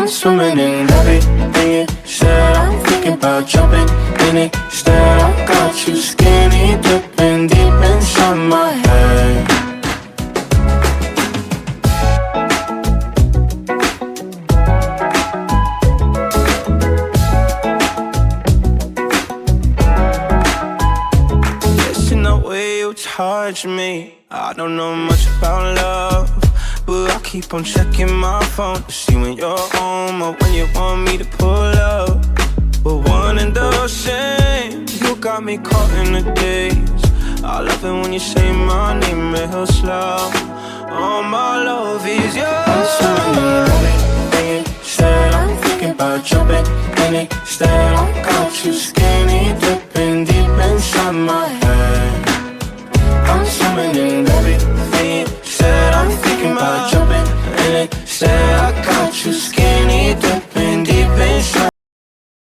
I'm swimming in everything you said. I'm thinking about jumping in it instead. I got you skinny dipping deep inside my head. Guessing the way you touch me, I don't know much about love, but I keep on checking my phone to see when you're home or when you want me to pull up. But one and the same, you got me caught in the days. I love it when you say my name real slow. All my love is yours. I'm swimming in everything you said. I'm thinking about jumping in it instead. I got you scared.